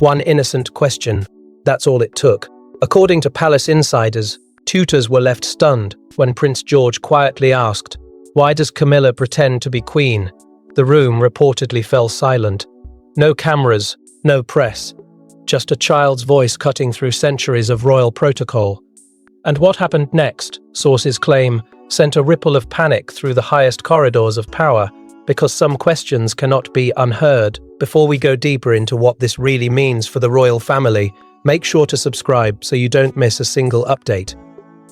One innocent question. That's all it took. According to palace insiders, tutors were left stunned when Prince George quietly asked, "Why does Camilla pretend to be queen?" The room reportedly fell silent. No cameras, no press, just a child's voice cutting through centuries of royal protocol. And what happened next, sources claim, sent a ripple of panic through the highest corridors of power, because some questions cannot be unheard. Before we go deeper into what this really means for the royal family, make sure to subscribe so you don't miss a single update.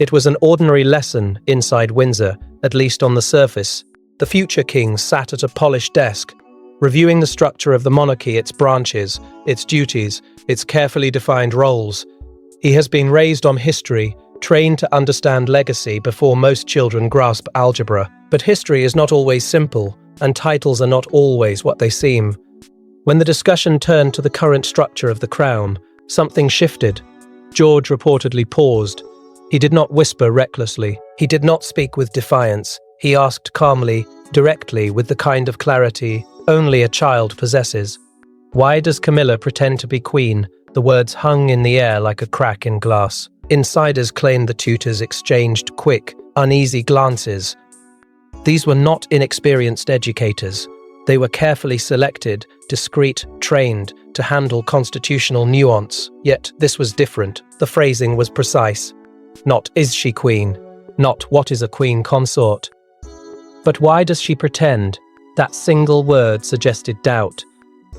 It was an ordinary lesson inside Windsor, at least on the surface. The future king sat at a polished desk, reviewing the structure of the monarchy, its branches, its duties, its carefully defined roles. He has been raised on history, trained to understand legacy before most children grasp algebra. But history is not always simple, and titles are not always what they seem. When the discussion turned to the current structure of the crown, something shifted. George reportedly paused. He did not whisper recklessly. He did not speak with defiance. He asked calmly, directly, with the kind of clarity only a child possesses. "Why does Camilla pretend to be queen?" The words hung in the air like a crack in glass. Insiders claimed the tutors exchanged quick, uneasy glances. These were not inexperienced educators. They were carefully selected, discreet, trained to handle constitutional nuance. Yet this was different. The phrasing was precise. Not "is she queen?" Not "what is a queen consort?" But "why does she pretend?" That single word suggested doubt.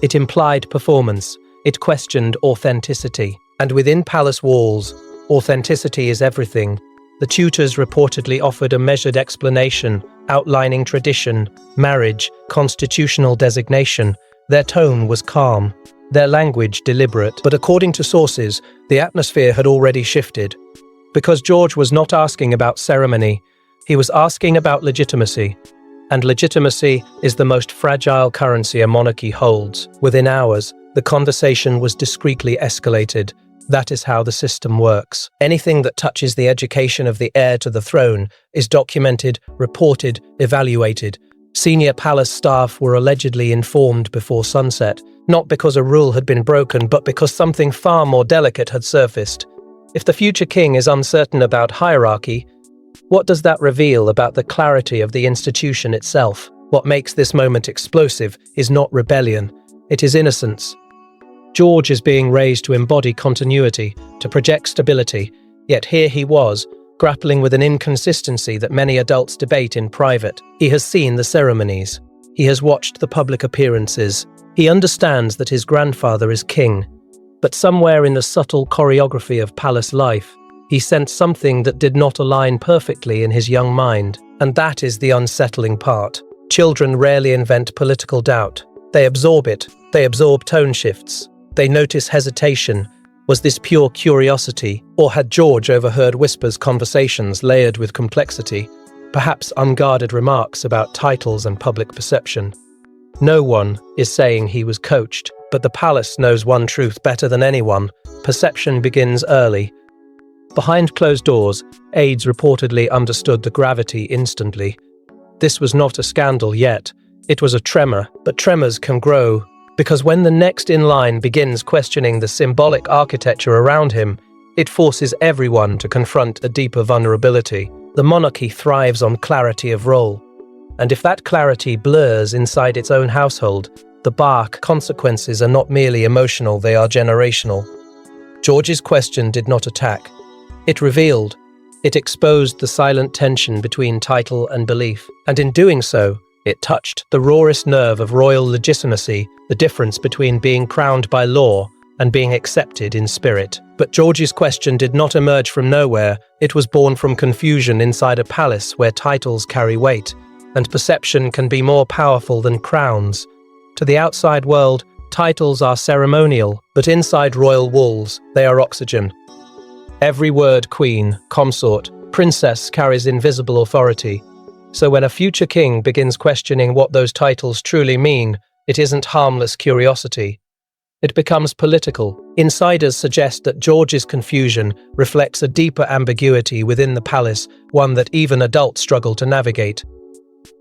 It implied performance. It questioned authenticity. And within palace walls, authenticity is everything. The tutors reportedly offered a measured explanation, outlining tradition, marriage, constitutional designation. Their tone was calm, their language deliberate. But according to sources, the atmosphere had already shifted. Because George was not asking about ceremony, he was asking about legitimacy. And legitimacy is the most fragile currency a monarchy holds. Within hours, the conversation was discreetly escalated. That is how the system works. Anything that touches the education of the heir to the throne is documented, reported, evaluated. Senior palace staff were allegedly informed before sunset, not because a rule had been broken, but because something far more delicate had surfaced. If the future king is uncertain about hierarchy, what does that reveal about the clarity of the institution itself? What makes this moment explosive is not rebellion, it is innocence. George is being raised to embody continuity, to project stability, yet here he was, grappling with an inconsistency that many adults debate in private. He has seen the ceremonies. He has watched the public appearances. He understands that his grandfather is king. But somewhere in the subtle choreography of palace life, he sensed something that did not align perfectly in his young mind. And that is the unsettling part. Children rarely invent political doubt. They absorb it. They absorb tone shifts. They notice hesitation. Was this pure curiosity, or had George overheard whispers, conversations layered with complexity, perhaps unguarded remarks about titles and public perception? No one is saying he was coached, but the palace knows one truth better than anyone. Perception begins early. Behind closed doors, aides reportedly understood the gravity instantly. This was not a scandal yet. It was a tremor, but tremors can grow, because when the next in line begins questioning the symbolic architecture around him, it forces everyone to confront a deeper vulnerability. The monarchy thrives on clarity of role. And if that clarity blurs inside its own household, the dark consequences are not merely emotional, they are generational. George's question did not attack. It revealed. It exposed the silent tension between title and belief. And in doing so, it touched the rawest nerve of royal legitimacy, the difference between being crowned by law and being accepted in spirit. But George's question did not emerge from nowhere. It was born from confusion inside a palace where titles carry weight, and perception can be more powerful than crowns. To the outside world, titles are ceremonial, but inside royal walls, they are oxygen. Every word queen, consort, princess carries invisible authority. So when a future king begins questioning what those titles truly mean, it isn't harmless curiosity. It becomes political. Insiders suggest that George's confusion reflects a deeper ambiguity within the palace, one that even adults struggle to navigate.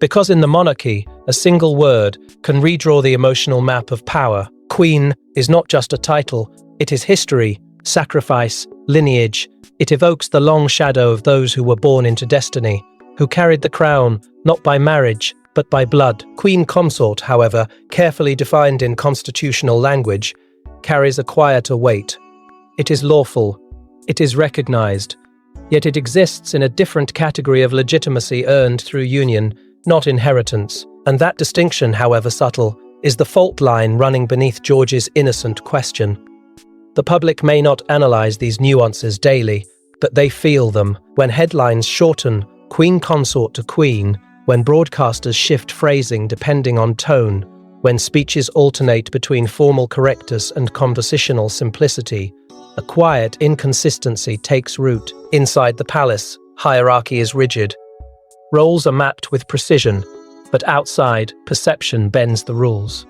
Because in the monarchy, a single word can redraw the emotional map of power. Queen is not just a title, it is history, sacrifice, lineage. It evokes the long shadow of those who were born into destiny, who carried the crown not by marriage, but by blood. Queen consort, however, carefully defined in constitutional language, carries a quieter weight. It is lawful, it is recognized, yet it exists in a different category of legitimacy earned through union, not inheritance. And that distinction, however subtle, is the fault line running beneath George's innocent question. The public may not analyze these nuances daily, but they feel them. When headlines shorten Queen consort to Queen, when broadcasters shift phrasing depending on tone, when speeches alternate between formal correctness and conversational simplicity, a quiet inconsistency takes root. Inside the palace, hierarchy is rigid. Roles are mapped with precision, but outside, perception bends the rules.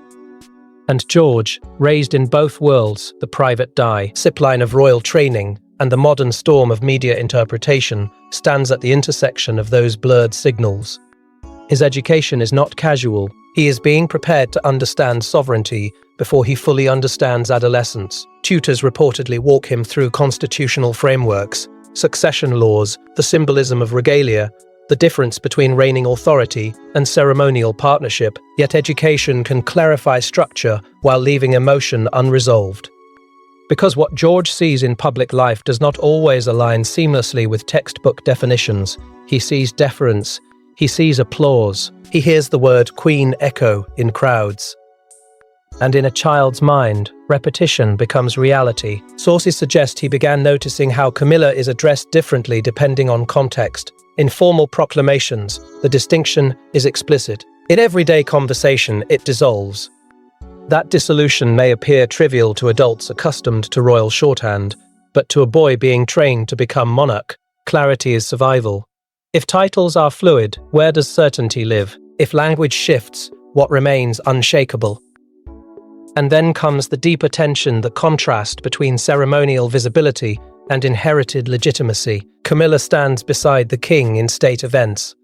And George, raised in both worlds, the private discipline of royal training and the modern storm of media interpretation, stands at the intersection of those blurred signals. His education is not casual. He is being prepared to understand sovereignty before he fully understands adolescence. Tutors reportedly walk him through constitutional frameworks, succession laws, the symbolism of regalia, the difference between reigning authority and ceremonial partnership, yet education can clarify structure while leaving emotion unresolved. Because what George sees in public life does not always align seamlessly with textbook definitions, he sees deference, he sees applause, he hears the word Queen echo in crowds. And in a child's mind, repetition becomes reality. Sources suggest he began noticing how Camilla is addressed differently depending on context. In formal proclamations, the distinction is explicit. In everyday conversation, it dissolves. That dissolution may appear trivial to adults accustomed to royal shorthand, but to a boy being trained to become monarch, clarity is survival. If titles are fluid, where does certainty live? If language shifts, what remains unshakable? And then comes the deeper tension, the contrast between ceremonial visibility and inherited legitimacy. Camilla stands beside the king in state events.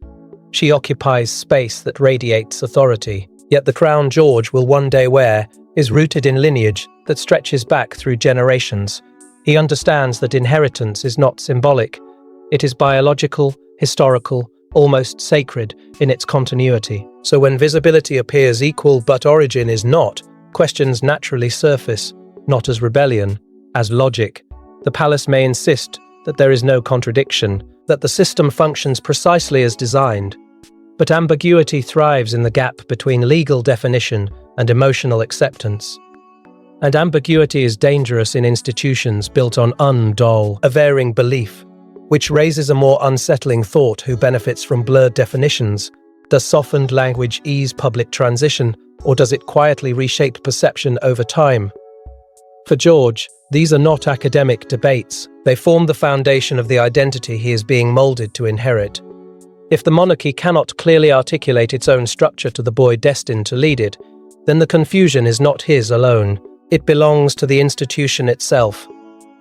She occupies space that radiates authority. Yet the crown George will one day wear is rooted in lineage that stretches back through generations. He understands that inheritance is not symbolic. It is biological, historical, almost sacred in its continuity. So when visibility appears equal but origin is not, questions naturally surface, not as rebellion, as logic. The palace may insist that there is no contradiction, that the system functions precisely as designed. But ambiguity thrives in the gap between legal definition and emotional acceptance. And ambiguity is dangerous in institutions built on a varying belief, which raises a more unsettling thought: who benefits from blurred definitions? Does softened language ease public transition, or does it quietly reshape perception over time? For George, these are not academic debates. They form the foundation of the identity he is being molded to inherit. If the monarchy cannot clearly articulate its own structure to the boy destined to lead it, then the confusion is not his alone. It belongs to the institution itself.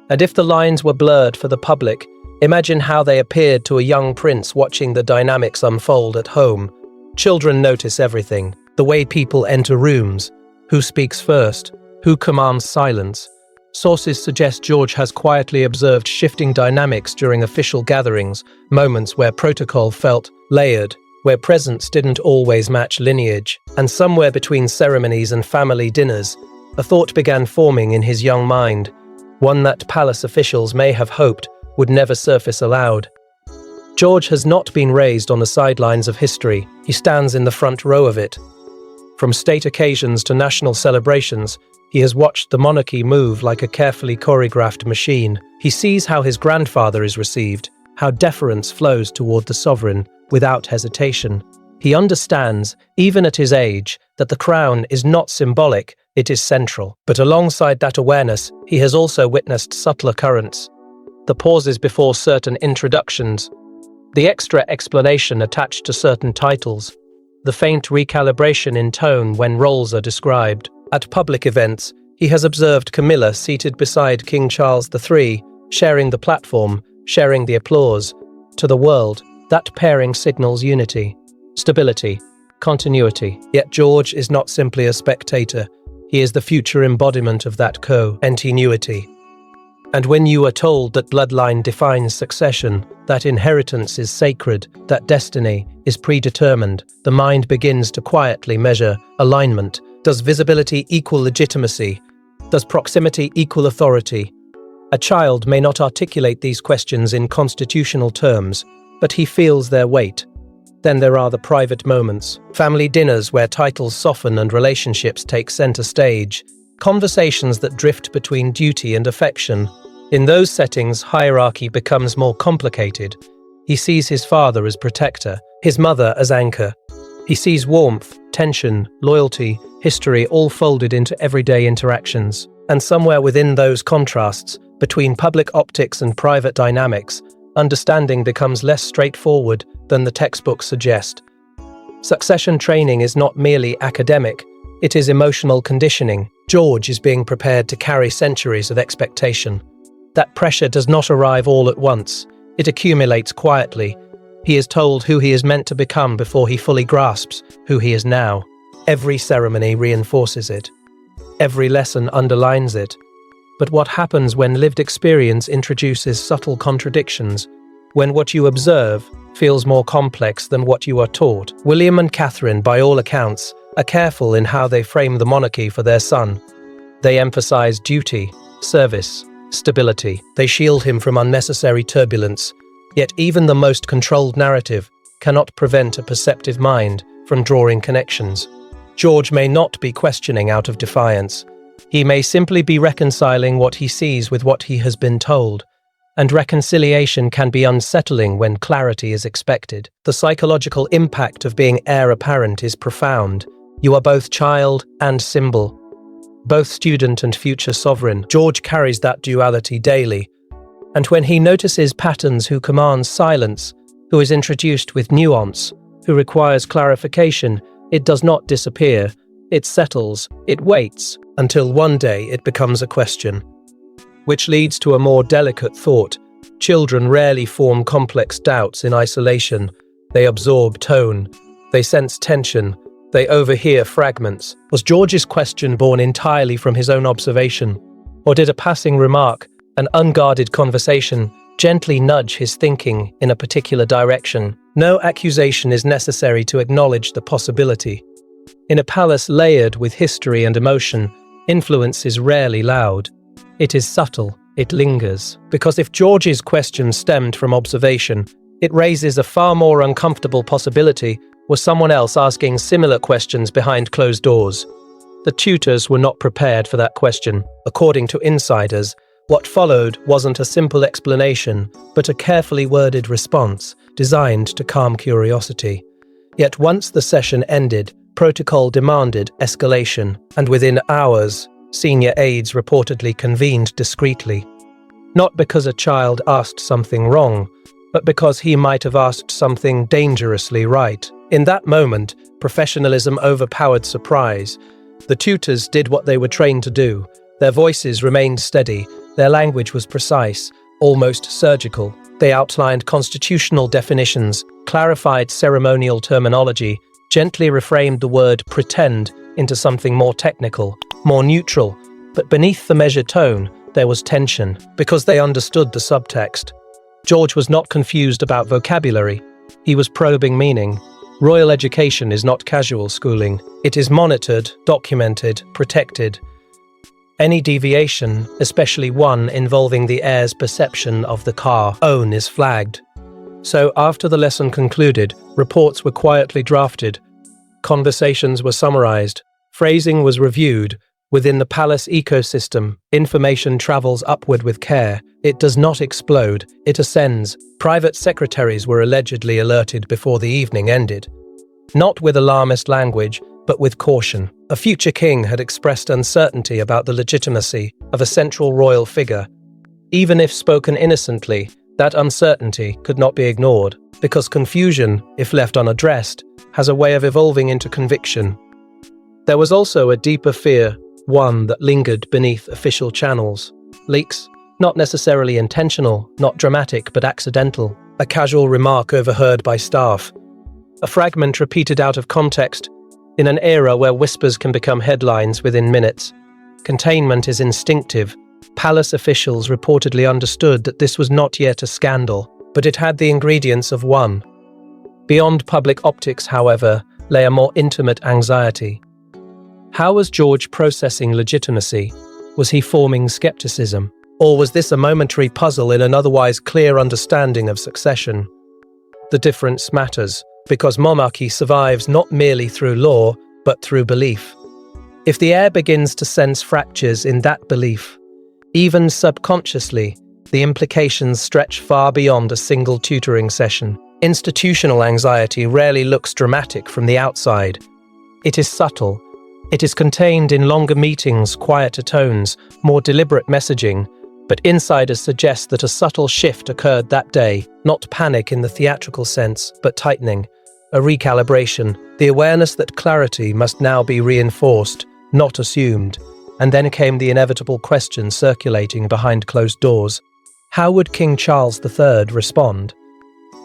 And if the lines were blurred for the public, imagine how they appeared to a young prince watching the dynamics unfold at home. Children notice everything: the way people enter rooms, who speaks first, who commands silence. Sources suggest George has quietly observed shifting dynamics during official gatherings, moments where protocol felt layered, where presence didn't always match lineage. And somewhere between ceremonies and family dinners, a thought began forming in his young mind, one that palace officials may have hoped would never surface aloud. George has not been raised on the sidelines of history. He stands in the front row of it. From state occasions to national celebrations, he has watched the monarchy move like a carefully choreographed machine. He sees how his grandfather is received, how deference flows toward the sovereign without hesitation. He understands, even at his age, that the crown is not symbolic, it is central. But alongside that awareness, he has also witnessed subtler currents: the pauses before certain introductions, the extra explanation attached to certain titles, the faint recalibration in tone when roles are described. At public events, he has observed Camilla seated beside King Charles III, sharing the platform, sharing the applause. To the world, that pairing signals unity, stability, continuity. Yet George is not simply a spectator. He is the future embodiment of that continuity. And when you are told that bloodline defines succession, that inheritance is sacred, that destiny is predetermined, the mind begins to quietly measure alignment. Does visibility equal legitimacy? Does proximity equal authority? A child may not articulate these questions in constitutional terms, but he feels their weight. Then there are the private moments, family dinners where titles soften and relationships take center stage, conversations that drift between duty and affection. In those settings, hierarchy becomes more complicated. He sees his father as protector, his mother as anchor. He sees warmth, tension, loyalty, history all folded into everyday interactions. And somewhere within those contrasts, between public optics and private dynamics, understanding becomes less straightforward than the textbooks suggest. Succession training is not merely academic, it is emotional conditioning. George is being prepared to carry centuries of expectation. That pressure does not arrive all at once. It accumulates quietly. He is told who he is meant to become before he fully grasps who he is now. Every ceremony reinforces it. Every lesson underlines it. But what happens when lived experience introduces subtle contradictions? When what you observe feels more complex than what you are taught? William and Catherine, by all accounts, are careful in how they frame the monarchy for their son. They emphasize duty, service, stability. They shield him from unnecessary turbulence. Yet even the most controlled narrative cannot prevent a perceptive mind from drawing connections. George may not be questioning out of defiance. He may simply be reconciling what he sees with what he has been told. And reconciliation can be unsettling when clarity is expected. The psychological impact of being heir apparent is profound. You are both child and symbol, both student and future sovereign. George carries that duality daily. And when he notices patterns, who commands silence, who is introduced with nuance, who requires clarification, it does not disappear. It settles, it waits, until one day it becomes a question. Which leads to a more delicate thought. Children rarely form complex doubts in isolation. They absorb tone. They sense tension. They overhear fragments. Was George's question born entirely from his own observation? Or did a passing remark, an unguarded conversation, gently nudge his thinking in a particular direction? No accusation is necessary to acknowledge the possibility. In a palace layered with history and emotion, influence is rarely loud. It is subtle, it lingers. Because if George's question stemmed from observation, it raises a far more uncomfortable possibility: was someone else asking similar questions behind closed doors? The tutors were not prepared for that question. According to insiders, what followed wasn't a simple explanation, but a carefully worded response designed to calm curiosity. Yet once the session ended, protocol demanded escalation, and within hours, senior aides reportedly convened discreetly. Not because a child asked something wrong, but because he might have asked something dangerously right. In that moment, professionalism overpowered surprise. The tutors did what they were trained to do. Their voices remained steady. Their language was precise, almost surgical. They outlined constitutional definitions, clarified ceremonial terminology, gently reframed the word pretend into something more technical, more neutral. But beneath the measured tone, there was tension, because they understood the subtext. George was not confused about vocabulary. He was probing meaning. Royal education is not casual schooling. It is monitored, documented, protected. Any deviation, especially one involving the heir's perception of the car own, is flagged. So after the lesson concluded, reports were quietly drafted. Conversations were summarized. Phrasing was reviewed. Within the palace ecosystem, information travels upward with care. It does not explode, it ascends. Private secretaries were allegedly alerted before the evening ended. Not with alarmist language, but with caution. A future king had expressed uncertainty about the legitimacy of a central royal figure. Even if spoken innocently, that uncertainty could not be ignored, because confusion, if left unaddressed, has a way of evolving into conviction. There was also a deeper fear, one that lingered beneath official channels. Leaks, not necessarily intentional, not dramatic, but accidental. A casual remark overheard by staff. A fragment repeated out of context. In an era where whispers can become headlines within minutes, containment is instinctive. Palace officials reportedly understood that this was not yet a scandal, but it had the ingredients of one. Beyond public optics, however, lay a more intimate anxiety. How was George processing legitimacy? Was he forming skepticism? Or was this a momentary puzzle in an otherwise clear understanding of succession? The difference matters, because monarchy survives not merely through law, but through belief. If the heir begins to sense fractures in that belief, even subconsciously, the implications stretch far beyond a single tutoring session. Institutional anxiety rarely looks dramatic from the outside. It is subtle. It is contained in longer meetings, quieter tones, more deliberate messaging, but insiders suggest that a subtle shift occurred that day, not panic in the theatrical sense, but tightening, a recalibration, the awareness that clarity must now be reinforced, not assumed. And then came the inevitable question circulating behind closed doors. How would King Charles III respond?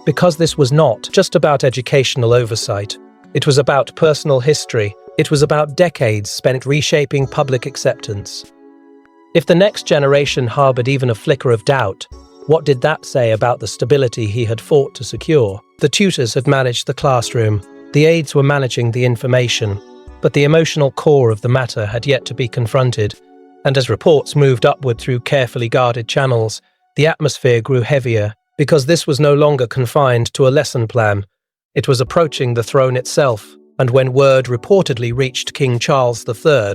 Because this was not just about educational oversight. It was about personal history. It was about decades spent reshaping public acceptance. If the next generation harbored even a flicker of doubt, what did that say about the stability he had fought to secure? The tutors had managed the classroom. The aides were managing the information. But the emotional core of the matter had yet to be confronted, and as reports moved upward through carefully guarded channels, the atmosphere grew heavier, because this was no longer confined to a lesson plan. It was approaching the throne itself, and when word reportedly reached King Charles III,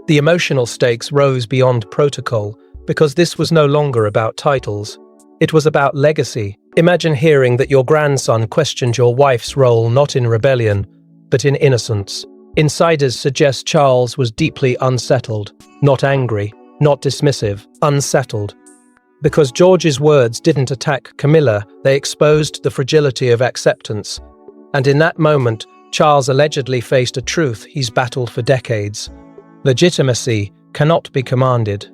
the emotional stakes rose beyond protocol, because this was no longer about titles. It was about legacy. Imagine hearing that your grandson questioned your wife's role not in rebellion, but in innocence. Insiders suggest Charles was deeply unsettled, not angry, not dismissive, unsettled. Because George's words didn't attack Camilla, they exposed the fragility of acceptance. And in that moment, Charles allegedly faced a truth he's battled for decades. Legitimacy cannot be commanded.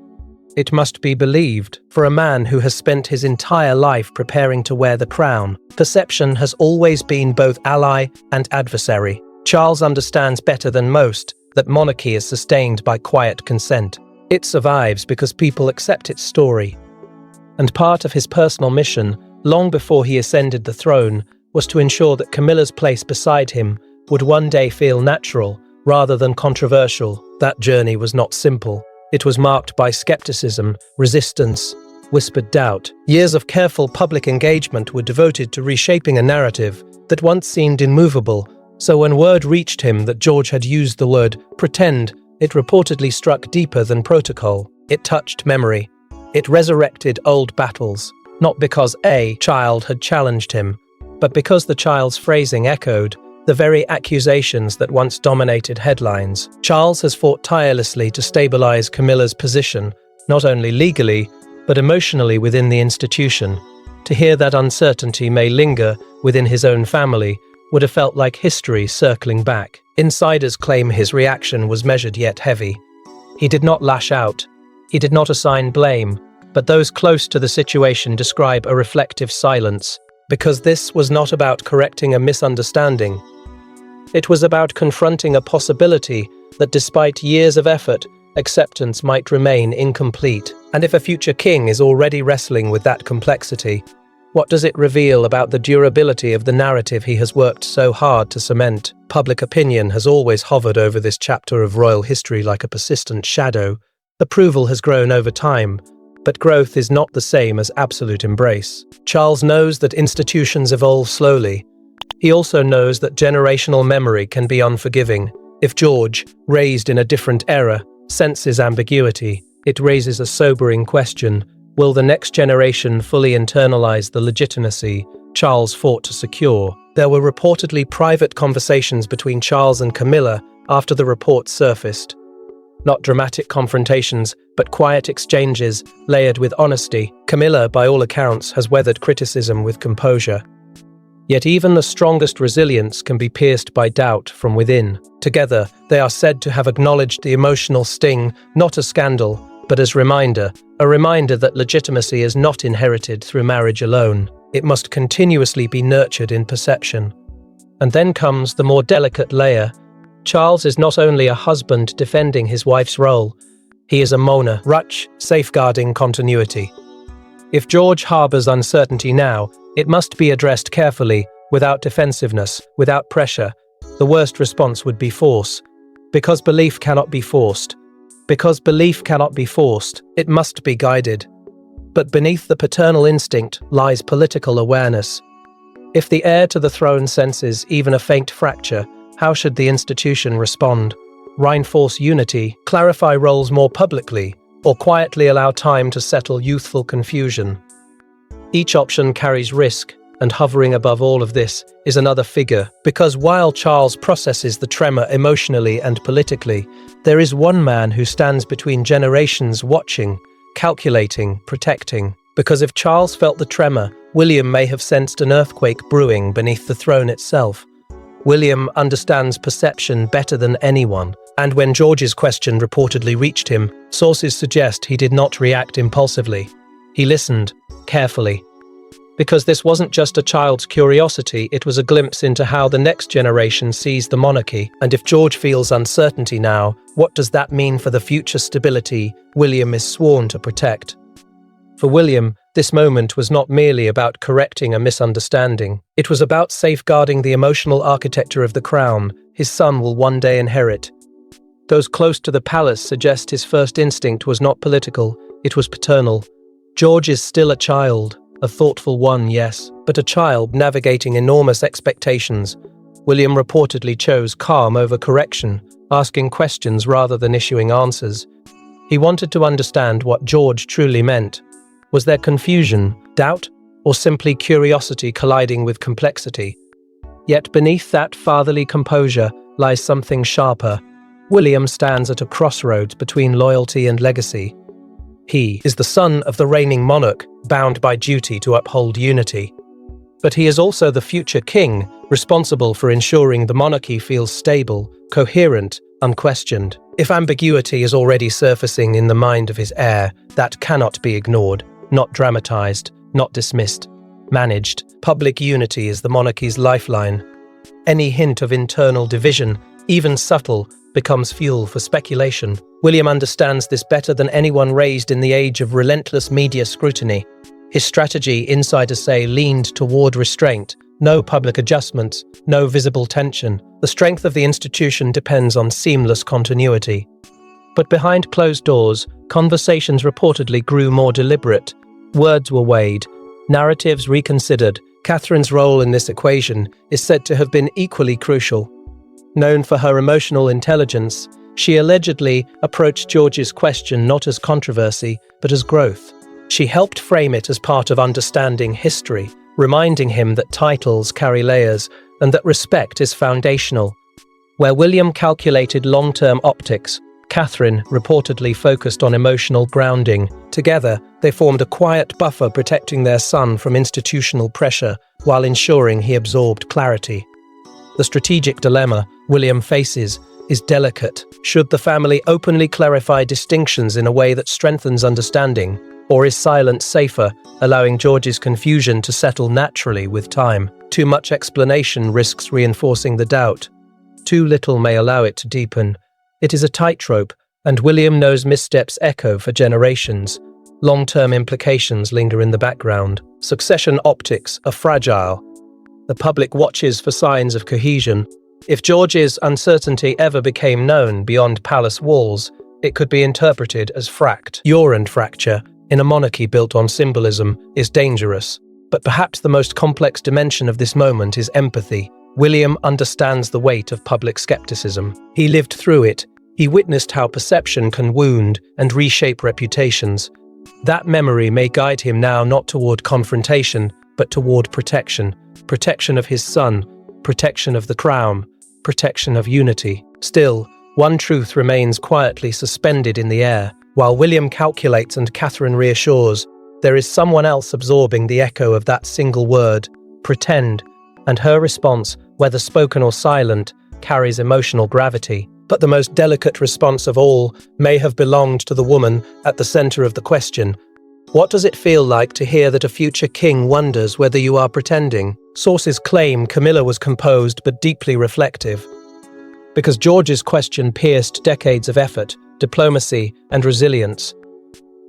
It must be believed. For a man who has spent his entire life preparing to wear the crown, perception has always been both ally and adversary. Charles understands better than most that monarchy is sustained by quiet consent. It survives because people accept its story. And part of his personal mission, long before he ascended the throne, was to ensure that Camilla's place beside him would one day feel natural rather than controversial. That journey was not simple. It was marked by skepticism, resistance, whispered doubt. Years of careful public engagement were devoted to reshaping a narrative that once seemed immovable. So when word reached him that George had used the word pretend, it reportedly struck deeper than protocol. It touched memory. It resurrected old battles, not because a child had challenged him, but because the child's phrasing echoed the very accusations that once dominated headlines. Charles has fought tirelessly to stabilize Camilla's position, not only legally, but emotionally within the institution. To hear that uncertainty may linger within his own family would have felt like history circling back. Insiders claim his reaction was measured yet heavy. He did not lash out. He did not assign blame, but those close to the situation describe a reflective silence, because this was not about correcting a misunderstanding. It was about confronting a possibility that despite years of effort, acceptance might remain incomplete. And if a future king is already wrestling with that complexity, what does it reveal about the durability of the narrative he has worked so hard to cement? Public opinion has always hovered over this chapter of royal history like a persistent shadow. Approval has grown over time, but growth is not the same as absolute embrace. Charles knows that institutions evolve slowly. He also knows that generational memory can be unforgiving. If George, raised in a different era, senses ambiguity, it raises a sobering question. Will the next generation fully internalize the legitimacy Charles fought to secure? There were reportedly private conversations between Charles and Camilla after the reports surfaced. Not dramatic confrontations, but quiet exchanges layered with honesty. Camilla, by all accounts, has weathered criticism with composure. Yet even the strongest resilience can be pierced by doubt from within. Together, they are said to have acknowledged the emotional sting, not as scandal, but as a reminder that legitimacy is not inherited through marriage alone. It must continuously be nurtured in perception. And then comes the more delicate layer. Charles is not only a husband defending his wife's role, he is a Mona Rutch safeguarding continuity. If George harbours uncertainty now, it must be addressed carefully, without defensiveness, without pressure. The worst response would be force. Because belief cannot be forced. Because belief cannot be forced, it must be guided. But beneath the paternal instinct lies political awareness. If the heir to the throne senses even a faint fracture, how should the institution respond? Reinforce unity, clarify roles more publicly, or quietly allow time to settle youthful confusion? Each option carries risk, and hovering above all of this is another figure, because while Charles processes the tremor emotionally and politically, there is one man who stands between generations watching, calculating, protecting. Because if Charles felt the tremor, William may have sensed an earthquake brewing beneath the throne itself. William understands perception better than anyone, and when George's question reportedly reached him, sources suggest he did not react impulsively. He listened, carefully. Because this wasn't just a child's curiosity, it was a glimpse into how the next generation sees the monarchy, and if George feels uncertainty now, what does that mean for the future stability William is sworn to protect? For William, this moment was not merely about correcting a misunderstanding. It was about safeguarding the emotional architecture of the crown his son will one day inherit. Those close to the palace suggest his first instinct was not political, it was paternal. George is still a child, a thoughtful one, yes, but a child navigating enormous expectations. William reportedly chose calm over correction, asking questions rather than issuing answers. He wanted to understand what George truly meant. Was there confusion, doubt, or simply curiosity colliding with complexity? Yet beneath that fatherly composure lies something sharper. William stands at a crossroads between loyalty and legacy. He is the son of the reigning monarch, bound by duty to uphold unity. But he is also the future king, responsible for ensuring the monarchy feels stable, coherent, unquestioned. If ambiguity is already surfacing in the mind of his heir, that cannot be ignored, not dramatized, not dismissed. Managed, public unity is the monarchy's lifeline. Any hint of internal division, even subtle, becomes fuel for speculation. William understands this better than anyone raised in the age of relentless media scrutiny. His strategy, insiders say, leaned toward restraint. No public adjustments, no visible tension. The strength of the institution depends on seamless continuity. But behind closed doors, conversations reportedly grew more deliberate. Words were weighed, narratives reconsidered. Catherine's role in this equation is said to have been equally crucial. Known for her emotional intelligence, she allegedly approached George's question not as controversy, but as growth. She helped frame it as part of understanding history, reminding him that titles carry layers and that respect is foundational. Where William calculated long-term optics, Catherine reportedly focused on emotional grounding. Together, they formed a quiet buffer protecting their son from institutional pressure while ensuring he absorbed clarity. The strategic dilemma William faces is delicate. Should the family openly clarify distinctions in a way that strengthens understanding, or is silence safer, allowing George's confusion to settle naturally with time? Too much explanation risks reinforcing the doubt. Too little may allow it to deepen. It is a tightrope, and William knows missteps echo for generations. Long-term implications linger in the background. Succession optics are fragile. The public watches for signs of cohesion. If George's uncertainty ever became known beyond palace walls, it could be interpreted as urine fracture in a monarchy built on symbolism is dangerous. But perhaps the most complex dimension of this moment is empathy. William understands the weight of public skepticism. He lived through it. He witnessed how perception can wound and reshape reputations. That memory may guide him now not toward confrontation, but toward protection. Protection of his son, protection of the crown, protection of unity. Still, one truth remains quietly suspended in the air. While William calculates and Catherine reassures, there is someone else absorbing the echo of that single word, pretend, and her response, whether spoken or silent, carries emotional gravity. But the most delicate response of all may have belonged to the woman at the center of the question. What does it feel like to hear that a future king wonders whether you are pretending? Sources claim Camilla was composed but deeply reflective. because George's question pierced decades of effort, diplomacy, and resilience.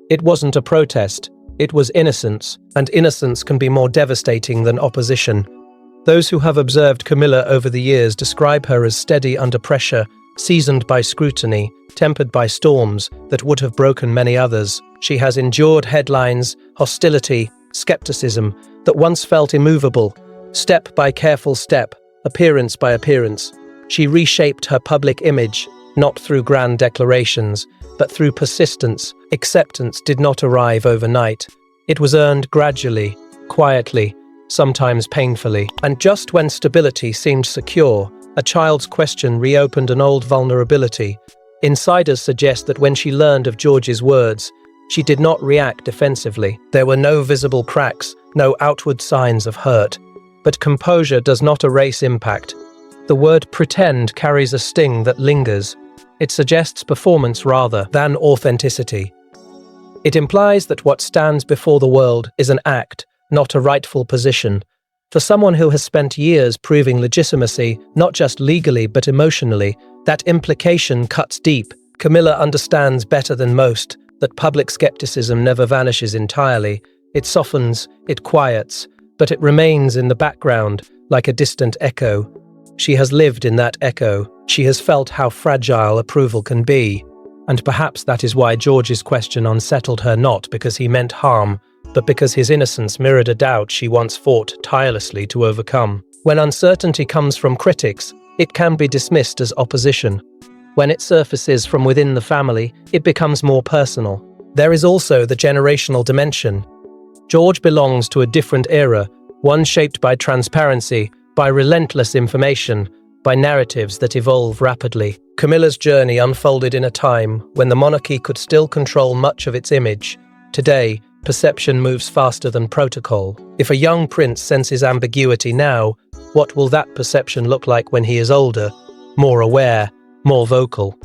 It wasn't a protest, it was innocence, and innocence can be more devastating than opposition. Those who have observed Camilla over the years describe her as steady under pressure, seasoned by scrutiny, tempered by storms that would have broken many others. She has endured headlines, hostility, skepticism that once felt immovable. Step by careful step, appearance by appearance, she reshaped her public image, not through grand declarations, but through persistence. Acceptance did not arrive overnight. It was earned gradually, quietly, sometimes painfully. And just when stability seemed secure, a child's question reopened an old vulnerability. Insiders suggest that when she learned of George's words, she did not react defensively. There were no visible cracks, no outward signs of hurt. But composure does not erase impact. The word pretend carries a sting that lingers. It suggests performance rather than authenticity. It implies that what stands before the world is an act, not a rightful position. For someone who has spent years proving legitimacy, not just legally but emotionally, that implication cuts deep. Camilla understands better than most that public skepticism never vanishes entirely. It softens, it quiets, but it remains in the background like a distant echo. She has lived in that echo. She has felt how fragile approval can be. And perhaps that is why George's question unsettled her, not because he meant harm, but because his innocence mirrored a doubt she once fought tirelessly to overcome. When uncertainty comes from critics, it can be dismissed as opposition. When it surfaces from within the family, it becomes more personal. There is also the generational dimension. George belongs to a different era, one shaped by transparency, by relentless information, by narratives that evolve rapidly. Camilla's journey unfolded in a time when the monarchy could still control much of its image. Today, perception moves faster than protocol. If a young prince senses ambiguity now, what will that perception look like when he is older, more aware, more vocal?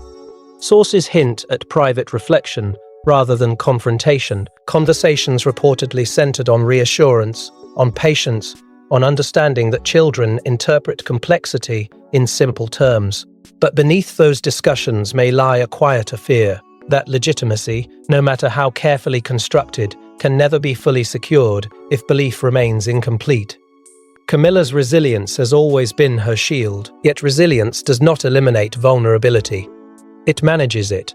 Sources hint at private reflection rather than confrontation. Conversations reportedly centered on reassurance, on patience, on understanding that children interpret complexity in simple terms. But beneath those discussions may lie a quieter fear that legitimacy, no matter how carefully constructed, can never be fully secured if belief remains incomplete. Camilla's resilience has always been her shield, yet resilience does not eliminate vulnerability. It manages it.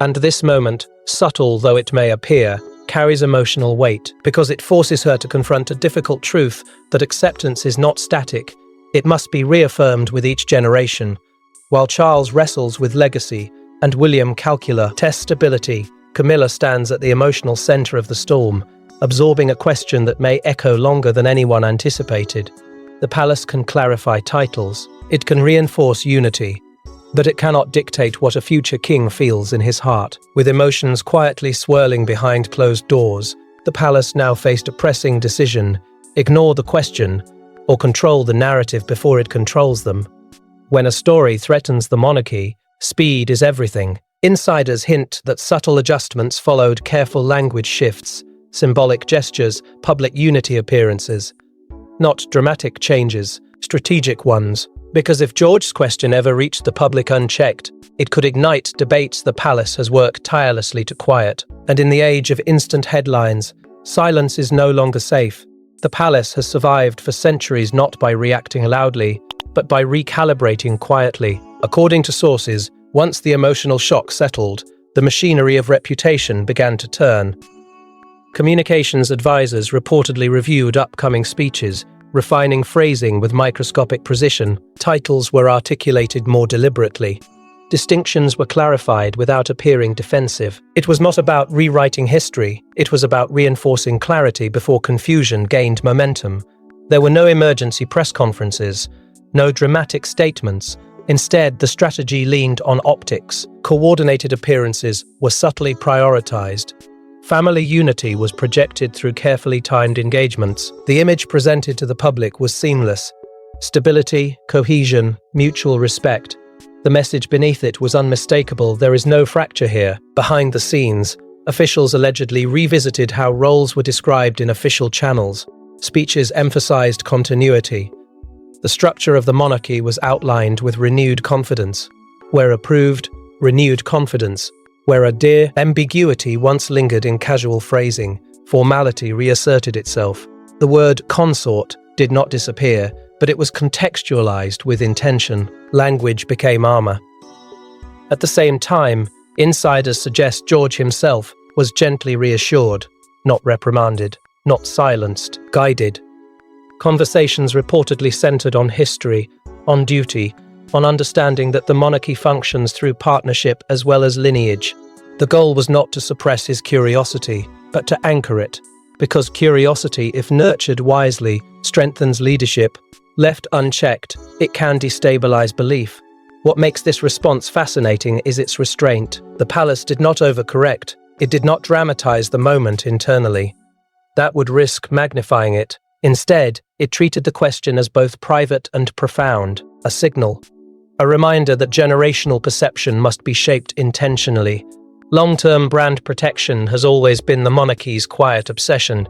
And this moment, subtle though it may appear, carries emotional weight because it forces her to confront a difficult truth that acceptance is not static. It must be reaffirmed with each generation. While Charles wrestles with legacy and William calcula tests stability, Camilla stands at the emotional center of the storm, absorbing a question that may echo longer than anyone anticipated. The palace can clarify titles, it can reinforce unity, but it cannot dictate what a future king feels in his heart. With emotions quietly swirling behind closed doors, the palace now faced a pressing decision: ignore the question or control the narrative before it controls them. When a story threatens the monarchy, speed is everything. Insiders hint that subtle adjustments followed careful language shifts, symbolic gestures, public unity appearances. Not dramatic changes, strategic ones. Because if George's question ever reached the public unchecked, it could ignite debates the palace has worked tirelessly to quiet. And in the age of instant headlines, silence is no longer safe. The palace has survived for centuries not by reacting loudly, but by recalibrating quietly. According to sources, once the emotional shock settled, the machinery of reputation began to turn. Communications advisors reportedly reviewed upcoming speeches, refining phrasing with microscopic precision. Titles were articulated more deliberately. Distinctions were clarified without appearing defensive. It was not about rewriting history, it was about reinforcing clarity before confusion gained momentum. There were no emergency press conferences, no dramatic statements. Instead, the strategy leaned on optics. Coordinated appearances were subtly prioritized. Family unity was projected through carefully timed engagements. The image presented to the public was seamless. Stability, cohesion, mutual respect. The message beneath it was unmistakable: there is no fracture here. Behind the scenes, officials allegedly revisited how roles were described in official channels. Speeches emphasized continuity. The structure of the monarchy was outlined with renewed confidence. Where approved, renewed confidence. Where a dear ambiguity once lingered in casual phrasing, formality reasserted itself. The word consort did not disappear, but it was contextualized with intention. Language became armor. At the same time, insiders suggest George himself was gently reassured, not reprimanded, not silenced, guided. Conversations reportedly centered on history, on duty, on understanding that the monarchy functions through partnership as well as lineage. The goal was not to suppress his curiosity, but to anchor it, because curiosity, if nurtured wisely, strengthens leadership. Left unchecked, it can destabilize belief. What makes this response fascinating is its restraint. The palace did not overcorrect. It did not dramatize the moment internally. That would risk magnifying it. Instead, it treated the question as both private and profound, a signal, a reminder that generational perception must be shaped intentionally. Long-term brand protection has always been the monarchy's quiet obsession.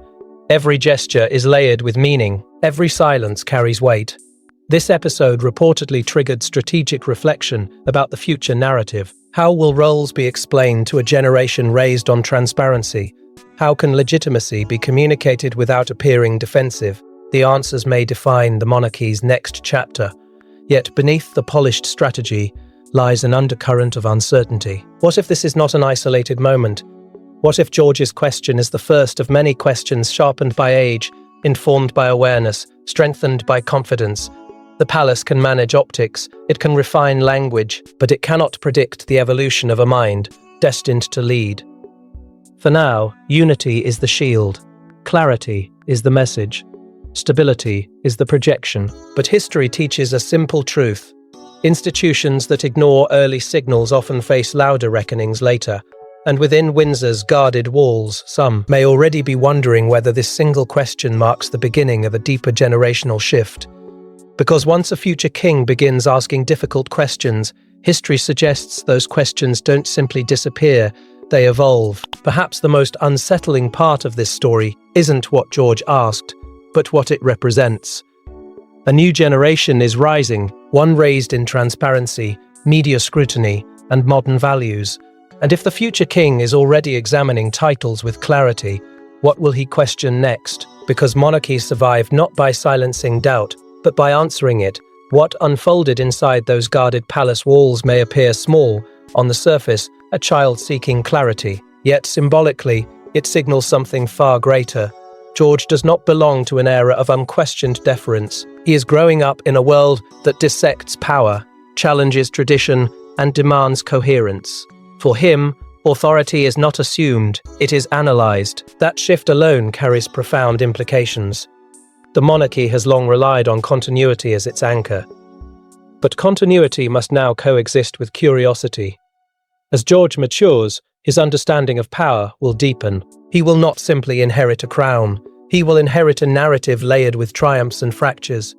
Every gesture is layered with meaning. Every silence carries weight. This episode reportedly triggered strategic reflection about the future narrative. How will roles be explained to a generation raised on transparency? How can legitimacy be communicated without appearing defensive? The answers may define the monarchy's next chapter. Yet beneath the polished strategy lies an undercurrent of uncertainty. What if this is not an isolated moment? What if George's question is the first of many questions sharpened by age, informed by awareness, strengthened by confidence? The palace can manage optics, it can refine language, but it cannot predict the evolution of a mind destined to lead. For now, unity is the shield, clarity is the message, stability is the projection. But history teaches a simple truth. Institutions that ignore early signals often face louder reckonings later. And within Windsor's guarded walls, some may already be wondering whether this single question marks the beginning of a deeper generational shift. Because once a future king begins asking difficult questions, history suggests those questions don't simply disappear, they evolve. Perhaps the most unsettling part of this story isn't what George asked, but what it represents. A new generation is rising, one raised in transparency, media scrutiny, and modern values. And if the future king is already examining titles with clarity, what will he question next? Because monarchies survive not by silencing doubt, but by answering it. What unfolded inside those guarded palace walls may appear small, on the surface, a child seeking clarity. Yet symbolically, it signals something far greater. George does not belong to an era of unquestioned deference. He is growing up in a world that dissects power, challenges tradition, and demands coherence. For him, authority is not assumed, it is analyzed. That shift alone carries profound implications. The monarchy has long relied on continuity as its anchor. But continuity must now coexist with curiosity. As George matures, his understanding of power will deepen. He will not simply inherit a crown. He will inherit a narrative layered with triumphs and fractures.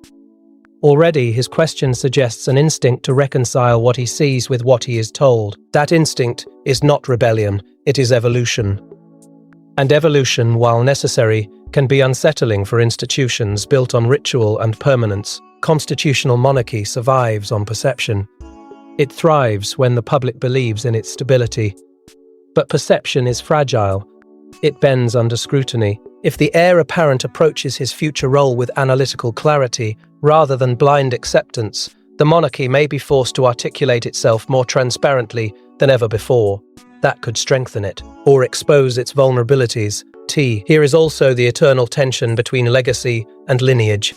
Already, his question suggests an instinct to reconcile what he sees with what he is told. That instinct is not rebellion, it is evolution. And evolution, while necessary, can be unsettling for institutions built on ritual and permanence. Constitutional monarchy survives on perception. It thrives when the public believes in its stability. But perception is fragile. It bends under scrutiny. If the heir apparent approaches his future role with analytical clarity rather than blind acceptance, the monarchy may be forced to articulate itself more transparently than ever before. That could strengthen it, or expose its vulnerabilities. Here is also the eternal tension between legacy and lineage.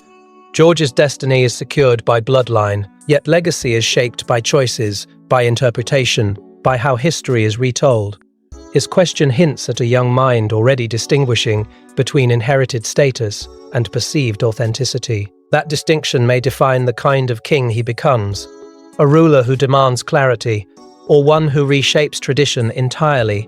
George's destiny is secured by bloodline, yet legacy is shaped by choices, by interpretation, by how history is retold. His question hints at a young mind already distinguishing between inherited status and perceived authenticity. That distinction may define the kind of king he becomes, a ruler who demands clarity, or one who reshapes tradition entirely.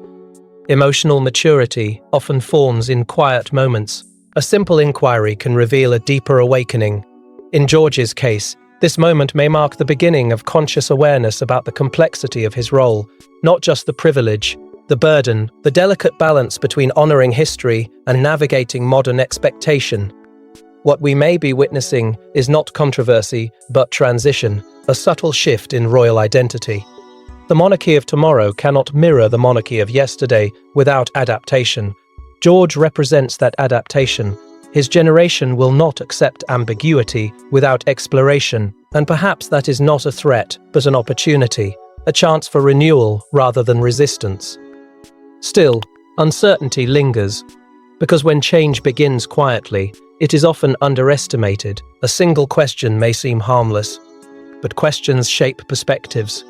Emotional maturity often forms in quiet moments. A simple inquiry can reveal a deeper awakening. In George's case, this moment may mark the beginning of conscious awareness about the complexity of his role, not just the privilege, the burden, the delicate balance between honoring history and navigating modern expectation. What we may be witnessing is not controversy, but transition, a subtle shift in royal identity. The monarchy of tomorrow cannot mirror the monarchy of yesterday without adaptation. George represents that adaptation. His generation will not accept ambiguity without exploration, and perhaps that is not a threat, but an opportunity, a chance for renewal rather than resistance. Still, uncertainty lingers, because when change begins quietly, it is often underestimated. A single question may seem harmless, but questions shape perspectives.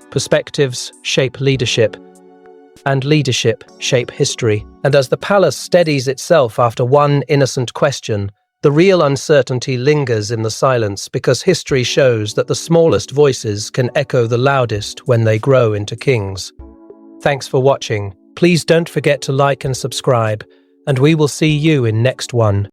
Perspectives shape leadership, and leadership shape history. And as the palace steadies itself after one innocent question, the real uncertainty lingers in the silence, because history shows that the smallest voices can echo the loudest when they grow into kings. Thanks for watching. Please don't forget to like and subscribe, and we will see you in next one.